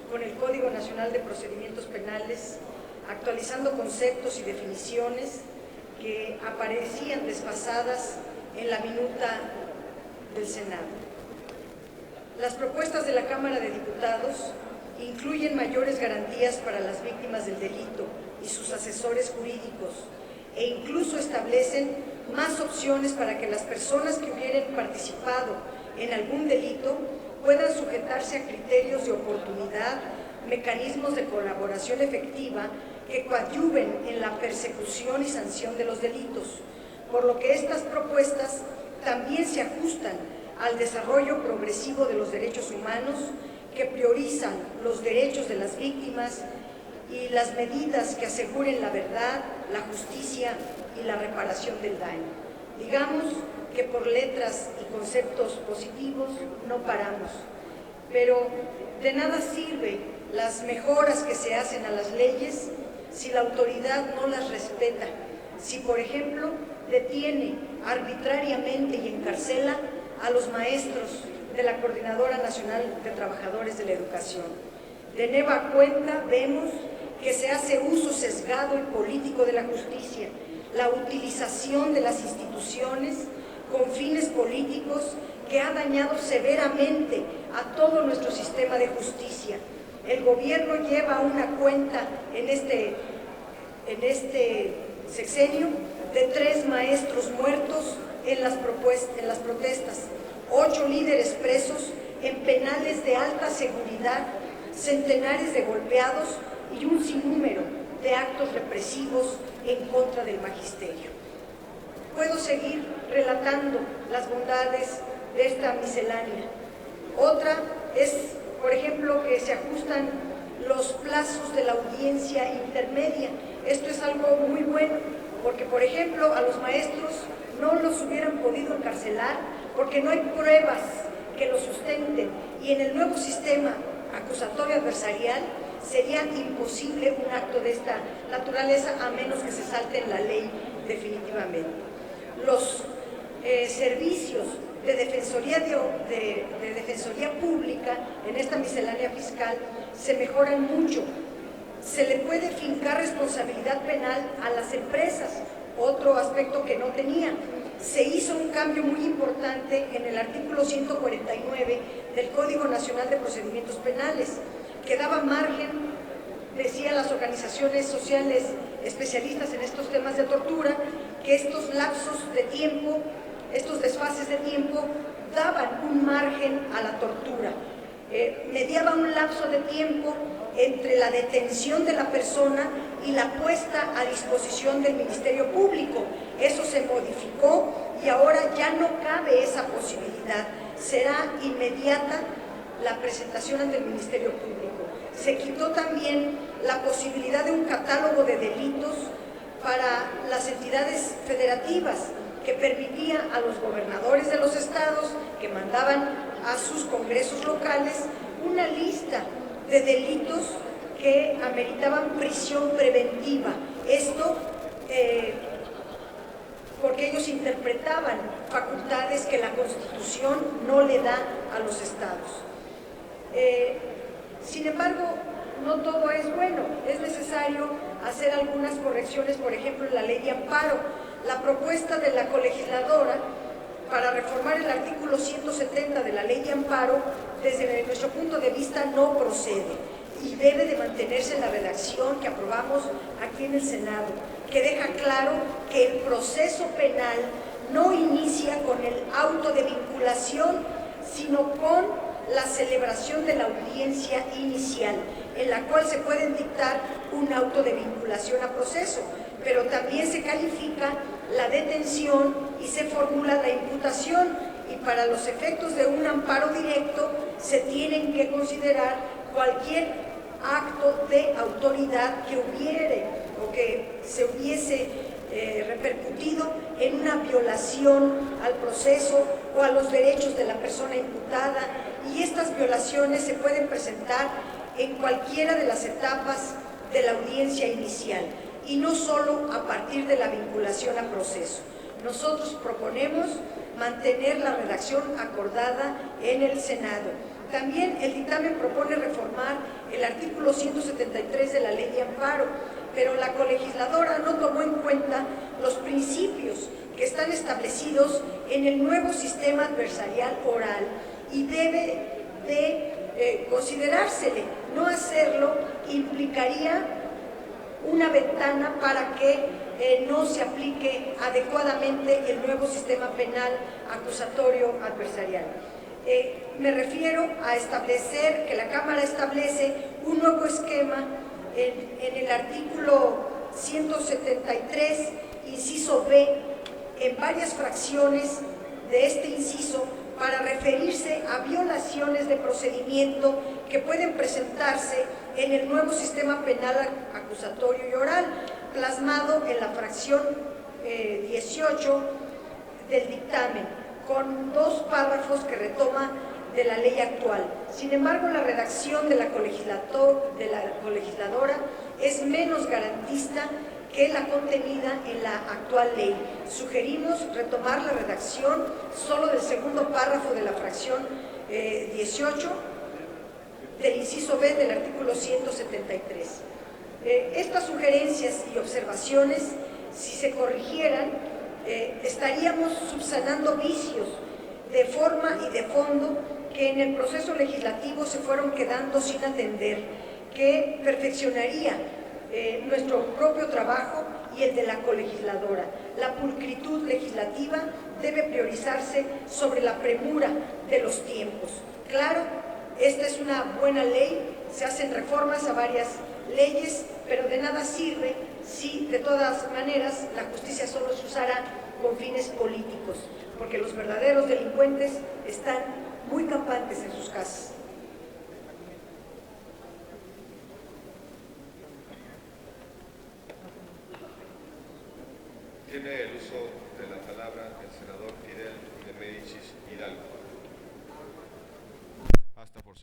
con el Código Nacional de Procedimientos Penales, actualizando conceptos y definiciones que aparecían desfasadas en la minuta del Senado. Las propuestas de la Cámara de Diputados incluyen mayores garantías para las víctimas del delito y sus asesores jurídicos, e incluso establecen más opciones para que las personas que hubieran participado en algún delito puedan sujetarse a criterios de oportunidad, mecanismos de colaboración efectiva que coadyuven en la persecución y sanción de los delitos, por lo que estas propuestas también se ajustan al desarrollo progresivo de los derechos humanos, que priorizan los derechos de las víctimas y las medidas que aseguren la verdad, la justicia y la reparación del daño. Digamos que por letras y conceptos positivos no paramos, pero de nada sirve las mejoras que se hacen a las leyes si la autoridad no las respeta, si por ejemplo detiene arbitrariamente y encarcela a los maestros de la Coordinadora Nacional de Trabajadores de la Educación. De nueva cuenta vemos que se hace uso sesgado y político de la justicia, la utilización de las instituciones con fines políticos que ha dañado severamente a todo nuestro sistema de justicia. El gobierno lleva una cuenta en este sexenio de 3 maestros muertos en las protestas, 8 líderes presos en penales de alta seguridad, centenares de golpeados y un sinnúmero de actos represivos en contra del magisterio. Puedo seguir relatando las bondades de esta miscelánea. Otra es, por ejemplo, que se ajustan los plazos de la audiencia intermedia. Esto es algo muy bueno, porque, por ejemplo, a los maestros no los hubieran podido encarcelar porque no hay pruebas que lo sustenten, y en el nuevo sistema acusatorio adversarial sería imposible un acto de esta naturaleza a menos que se salte en la ley definitivamente. Los servicios de defensoría pública en esta miscelánea fiscal se mejoran mucho. Se le puede fincar responsabilidad penal a las empresas, otro aspecto que no tenía. Se hizo un cambio muy importante en el artículo 149 del Código Nacional de Procedimientos Penales, que daba margen, decían las organizaciones sociales especialistas en estos temas de tortura, que estos lapsos de tiempo, estos desfases de tiempo, daban un margen a la tortura. Mediaba un lapso de tiempo entre la detención de la persona y la puesta a disposición del Ministerio Público. Eso se modificó y ahora ya no cabe esa posibilidad. Será inmediata la presentación ante el Ministerio Público. Se quitó también la posibilidad de un catálogo de delitos para las entidades federativas, que permitía a los gobernadores de los estados, que mandaban a sus congresos locales, una lista de delitos que ameritaban prisión preventiva. Esto porque ellos interpretaban facultades que la Constitución no le da a los estados. Sin embargo, no todo es bueno. Es necesario hacer algunas correcciones, por ejemplo, en la ley de amparo. La propuesta de la colegisladora para reformar el artículo 170 de la ley de amparo, desde nuestro punto de vista, no procede y debe de mantenerse en la redacción que aprobamos aquí en el Senado, que deja claro que el proceso penal no inicia con el auto de vinculación, sino con la celebración de la audiencia inicial, en la cual se pueden dictar un auto de vinculación a proceso, pero también se califica la detención y se formula la imputación, y para los efectos de un amparo directo se tienen que considerar cualquier acto de autoridad que hubiere o que se hubiese repercutido en una violación al proceso o a los derechos de la persona imputada, y estas violaciones se pueden presentar en cualquiera de las etapas de la audiencia inicial y no solo a partir de la vinculación a proceso. Nosotros proponemos mantener la redacción acordada en el Senado. También el dictamen propone reformar el artículo 173 de la Ley de Amparo, pero la colegisladora no tomó en cuenta los principios que están establecidos en el nuevo sistema adversarial oral y debe de considerársele. No hacerlo implicaría una ventana para que no se aplique adecuadamente el nuevo sistema penal acusatorio adversarial. Me refiero a establecer, que la Cámara establece un nuevo esquema en el artículo 173, inciso B, en varias fracciones de este inciso, para referirse a violaciones de procedimiento que pueden presentarse en el nuevo sistema penal acusatorio y oral, plasmado en la fracción 18 del dictamen, con 2 párrafos que retoma de la ley actual. Sin embargo, la redacción de la colegisladora es menos garantista que la contenida en la actual ley. Sugerimos retomar la redacción solo del segundo párrafo de la fracción 18 del inciso B del artículo 173. Estas sugerencias y observaciones, si se corrigieran, estaríamos subsanando vicios de forma y de fondo que en el proceso legislativo se fueron quedando sin atender, que perfeccionaría nuestro propio trabajo y el de la colegisladora. La pulcritud legislativa debe priorizarse sobre la premura de los tiempos. Claro, esta es una buena ley, se hacen reformas a varias leyes, pero de nada sirve si de todas maneras la justicia solo se usará con fines políticos, porque los verdaderos delincuentes están muy campantes en sus casas. Tiene el uso de la palabra el senador Fidel de Médicis Hidalgo. Hasta por